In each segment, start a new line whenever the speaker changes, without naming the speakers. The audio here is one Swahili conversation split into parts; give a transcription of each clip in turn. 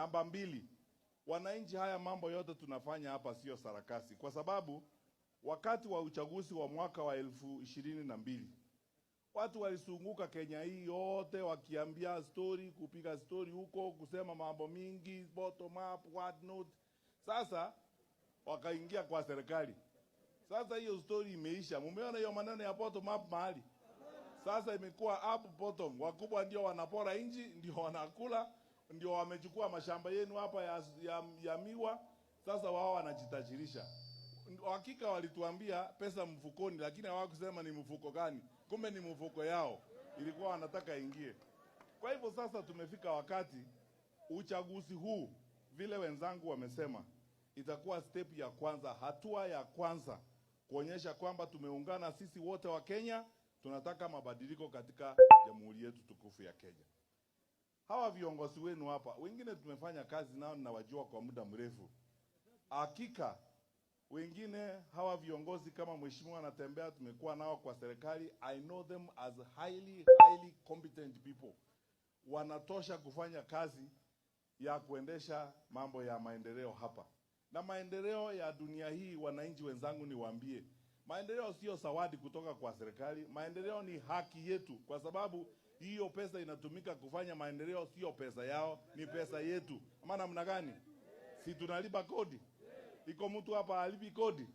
Namba 2, wananchi, haya mambo yote tunafanya hapa sio sarakasi, kwa sababu wakati wa uchaguzi wa mwaka wa 2022 watu walisunguka Kenya hii yote wakiambia story, kupiga story huko, kusema mambo mingi, bottom up, what not. Sasa wakaingia kwa serikali. Sasa hiyo story imeisha. Mumeona hiyo maneno ya bottom up mahali? Sasa imekuwa up bottom. Wakubwa ndio wanapora inji, ndio wanakula, ndio wamechukua mashamba yenu hapa ya miwa. Sasa wao wanajitajirisha. Hakika walituambia pesa mfukoni, lakini hawakusema ni mfuko gani. Kumbe ni mfuko yao, ilikuwa wanataka ingie. Kwa hivyo sasa tumefika wakati uchaguzi huu, vile wenzangu wamesema, itakuwa step ya kwanza, hatua ya kwanza kuonyesha kwamba tumeungana sisi wote wa Kenya, tunataka mabadiliko katika jamhuri yetu tukufu ya Kenya. Hawa viongozi wenu hapa, wengine tumefanya kazi nao na wajua kwa muda mrefu. Hakika wengine hawa viongozi kama mheshimiwa anatembea, tumekuwa nao kwa serikali. I know them as highly competent people. Wanatosha kufanya kazi ya kuendesha mambo ya maendeleo hapa. Na maendeleo ya dunia hii, wananchi wenzangu, niwaambie, maendeleo sio zawadi kutoka kwa serikali. Maendeleo ni haki yetu, kwa sababu hiyo pesa inatumika kufanya maendeleo, sio pesa yao, ni pesa yetu. Ama namna gani? Si tunalipa kodi? Iko mtu hapa alipi kodi?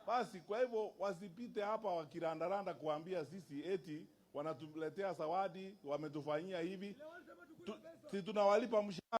Basi kwa hivyo wasipite hapa wakirandaranda kuambia sisi eti wanatuletea zawadi, wametufanyia hivi. Si tunawalipa mshahara.